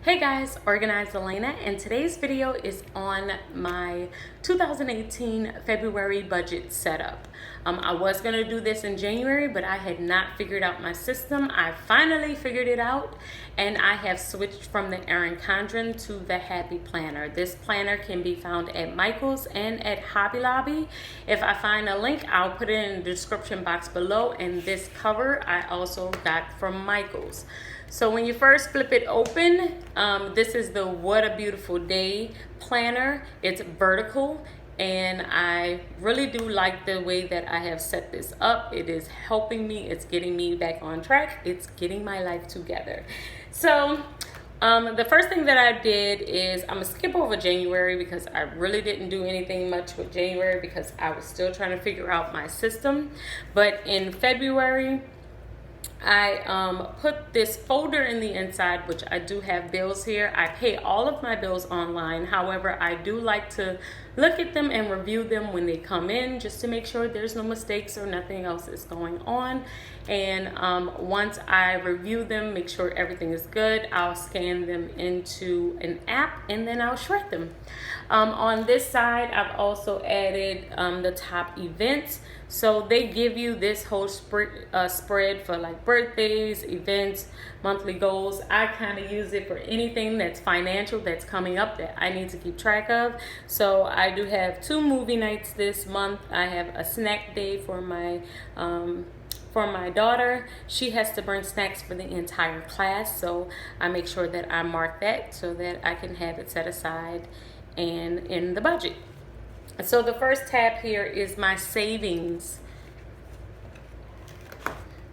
Hey guys, Organized Elena, and today's video is on my 2018 February budget setup. I was going to do this in January, but I had not figured out my system. I finally figured it out, and I have switched from the Erin Condren to the Happy Planner. This planner can be found at Michael's and at Hobby Lobby. If I find a link, I'll put it in the description box below, and this cover I also got from Michael's. So when you first flip it open, this is the What a Beautiful Day planner. It's vertical, and I really do like the way that I have set this up. It is helping me. It's getting me back on track. It's getting my life together. So the first thing that I did is I'm gonna skip over January because I really didn't do anything much with January because I was still trying to figure out my system. But in February, I put this folder in the inside, which I do have bills here. I pay all of my bills online. However, I do like to look at them and review them when they come in, just to make sure there's no mistakes or nothing else is going on. And once I review them, make sure everything is good, I'll scan them into an app and then I'll shred them. On this side, I've also added the top events. So they give you this whole spread for like birthdays, events, monthly goals. I kind of use it for anything that's financial that's coming up that I need to keep track of. So I do have 2 movie nights this month. I have a snack day for my daughter. She has to bring snacks for the entire class, so I make sure that I mark that so that I can have it set aside and in the budget. So the first tab here is my savings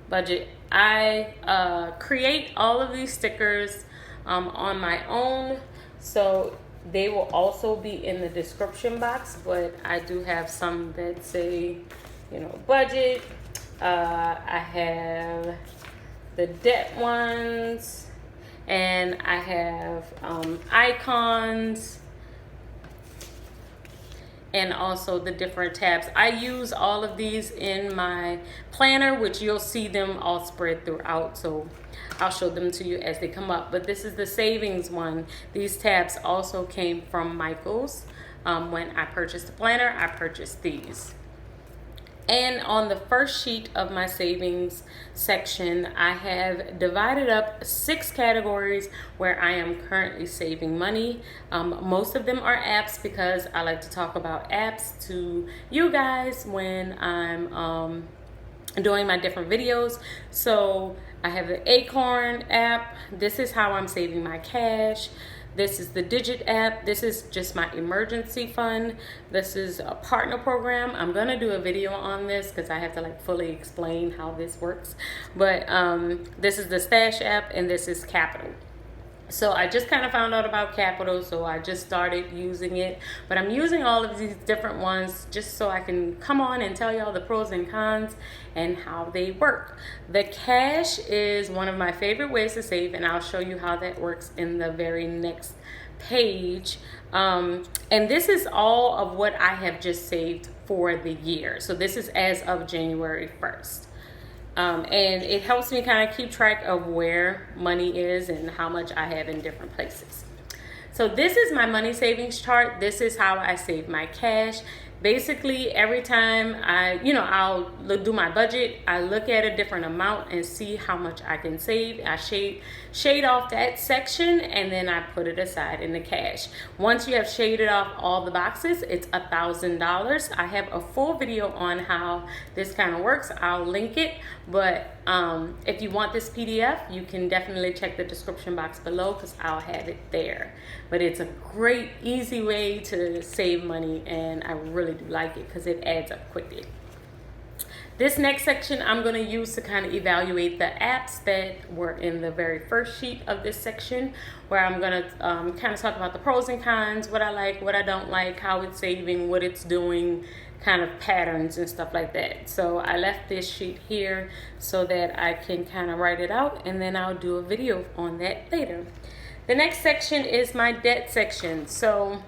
budget. I create all of these stickers on my own, so they will also be in the description box, but I do have some that say, budget. I have the debt ones, and I have icons, and also the different tabs. I use all of these in my planner, which you'll see them all spread throughout, so I'll show them to you as they come up. But this is the savings one. These tabs also came from Michael's. When I purchased the planner, I purchased these. And on the first sheet of my savings section, I have divided up 6 categories where I am currently saving money. Most of them are apps because I like to talk about apps to you guys when I'm doing my different videos. So I have the Acorn app. This is how I'm saving my cash. This is the Digit app. This is just my emergency fund. This is a partner program. I'm gonna do a video on this because I have to fully explain how this works. But this is the Stash app, and this is Capital. So I just kind of found out about Capital, so I just started using it. But I'm using all of these different ones just so I can come on and tell y'all the pros and cons and how they work. The cash is one of my favorite ways to save, and I'll show you how that works in the very next page. And this is all of what I have just saved for the year. So this is as of January 1st. And it helps me kind of keep track of where money is and how much I have in different places. So this is my money savings chart. This is how I save my cash. Basically, every time I'll do my budget, I look at a different amount and see how much I can save. I shade off that section, and then I put it aside in the cash. Once you have shaded off all the boxes, it's $1,000. I have a full video on how this kind of works. I'll link it, but if you want this PDF, you can definitely check the description box below because I'll have it there. But it's a great, easy way to save money, and I really do like it because it adds up quickly. This next section I'm going to use to kind of evaluate the apps that were in the very first sheet of this section, where I'm going to kind of talk about the pros and cons, what I like, what I don't like, how it's saving, what it's doing, kind of patterns and stuff like that. So I left this sheet here so that I can kind of write it out, and then I'll do a video on that later. The next section is my debt section. So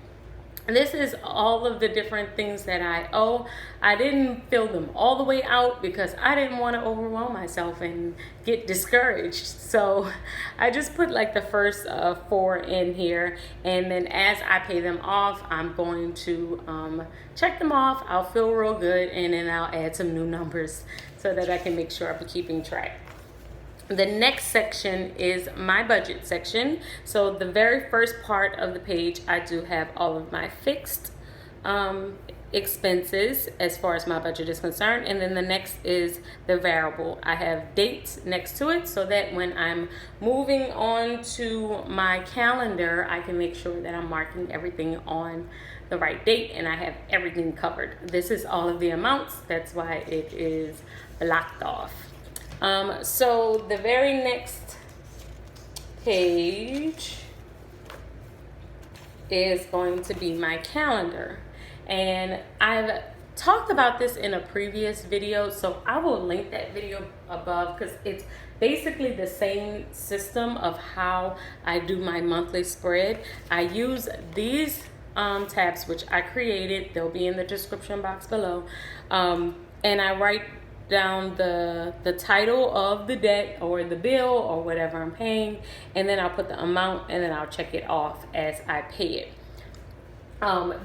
This is all of the different things that I owe. I didn't fill them all the way out because I didn't want to overwhelm myself and get discouraged. So I just put like the first 4 in here, and then as I pay them off, I'm going to check them off. I'll feel real good, and then I'll add some new numbers so that I can make sure I'm keeping track. The next section is my budget section. So the very first part of the page, I do have all of my fixed expenses as far as my budget is concerned. And then the next is the variable. I have dates next to it so that when I'm moving on to my calendar, I can make sure that I'm marking everything on the right date and I have everything covered. This is all of the amounts. That's why it is blocked off. So the very next page is going to be my calendar, and I've talked about this in a previous video, so I will link that video above because it's basically the same system of how I do my monthly spread. I use these tabs which I created. They'll be in the description box below, and I write down the title of the debt or the bill or whatever I'm paying, and then I'll put the amount, and then I'll check it off as I pay it.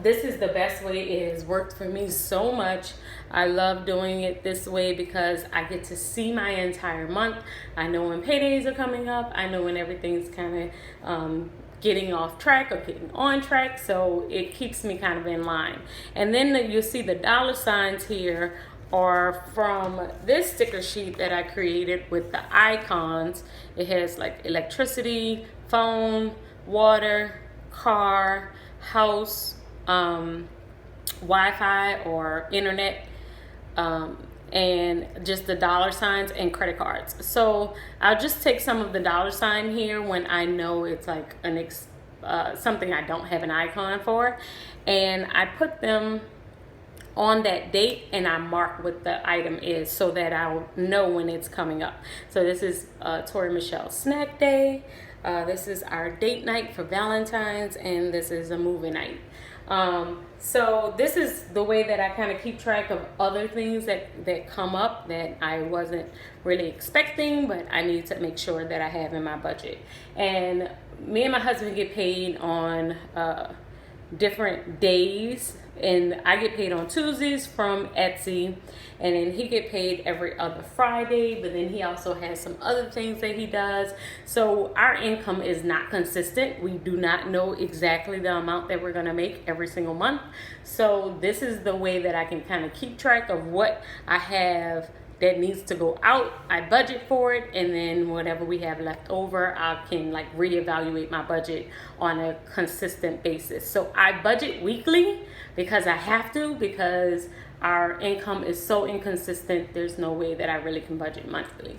This is the best way. It has worked for me so much. I love doing it this way because I get to see my entire month. I know when paydays are coming up. I know when everything's kind of getting off track or getting on track, so it keeps me kind of in line. And then you'll see the dollar signs here are from this sticker sheet that I created with the icons. It has like electricity, phone, water, car, house, Wi-Fi or internet, and just the dollar signs and credit cards. So I'll just take some of the dollar sign here when I know it's like something I don't have an icon for, and I put them on that date and I mark what the item is so that I'll know when it's coming up. So this is Tori Michelle's snack day. This is our date night for Valentine's, and this is a movie night. So this is the way that I kind of keep track of other things that come up that I wasn't really expecting, but I need to make sure that I have in my budget. And me and my husband get paid on different days, and I get paid on Tuesdays from Etsy, and then he get paid every other Friday, but then he also has some other things that he does. So our income is not consistent. We do not know exactly the amount that we're going to make every single month. So this is the way that I can kind of keep track of what I have that needs to go out. I budget for it, and then whatever we have left over, I can like reevaluate my budget on a consistent basis. So I budget weekly because I have to, because our income is so inconsistent. There's no way that I really can budget monthly.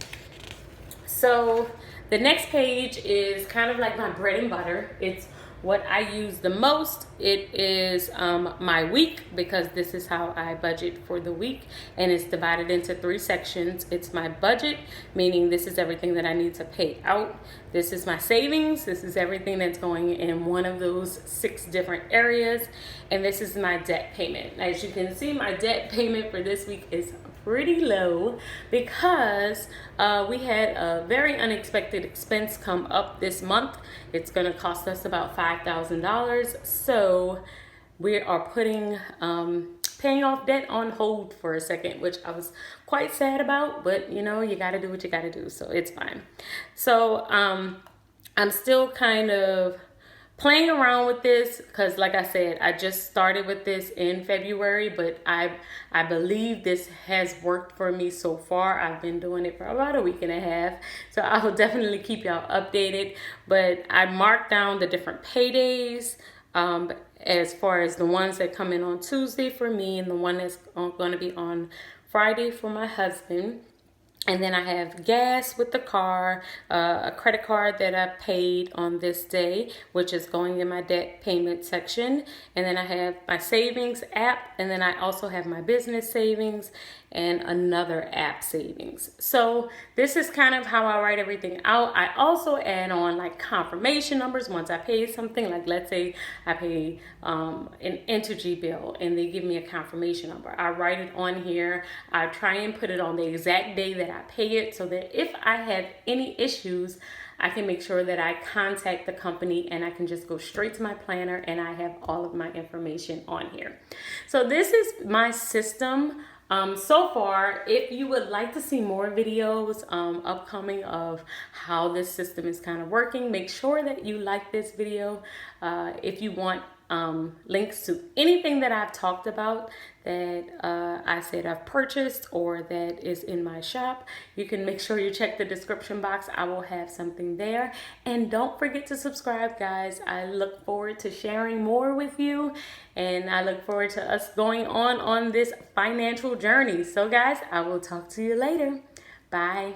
So the next page is kind of like my bread and butter. It's what I use the most. It is my week, because this is how I budget for the week, and it's divided into 3 sections. It's my budget, meaning this is everything that I need to pay out. This is my savings. This is everything that's going in one of those 6 different areas. And this is my debt payment. As you can see, my debt payment for this week is pretty low because we had a very unexpected expense come up this month. It's going to cost us about $5,000. So we are putting paying off debt on hold for a second, which I was quite sad about, but you know, you got to do what you got to do, so it's fine. So I'm still kind of playing around with this because, like I said, I just started with this in February, but I believe this has worked for me so far. I've been doing it for about a week and a half, so I will definitely keep y'all updated. But I marked down the different paydays as far as the ones that come in on Tuesday for me and the one that's going to be on Friday for my husband. And then I have gas with the car, a credit card that I paid on this day, which is going in my debt payment section. And then I have my savings app. And then I also have my business savings and another app savings. So this is kind of how I write everything out. I also add on like confirmation numbers once I pay something. Like let's say I pay an Entergy bill and they give me a confirmation number. I write it on here. I try and put it on the exact day that I pay it so that if I have any issues, I can make sure that I contact the company and I can just go straight to my planner and I have all of my information on here. So this is my system. So far, if you would like to see more videos upcoming of how this system is kind of working, make sure that you like this video. If you want links to anything that I've talked about that I said I've purchased or that is in my shop, you can make sure you check the description box. I will have something there. And don't forget to subscribe, guys. I look forward to sharing more with you, and I look forward to us going on this financial journey. So guys, I will talk to you later. Bye.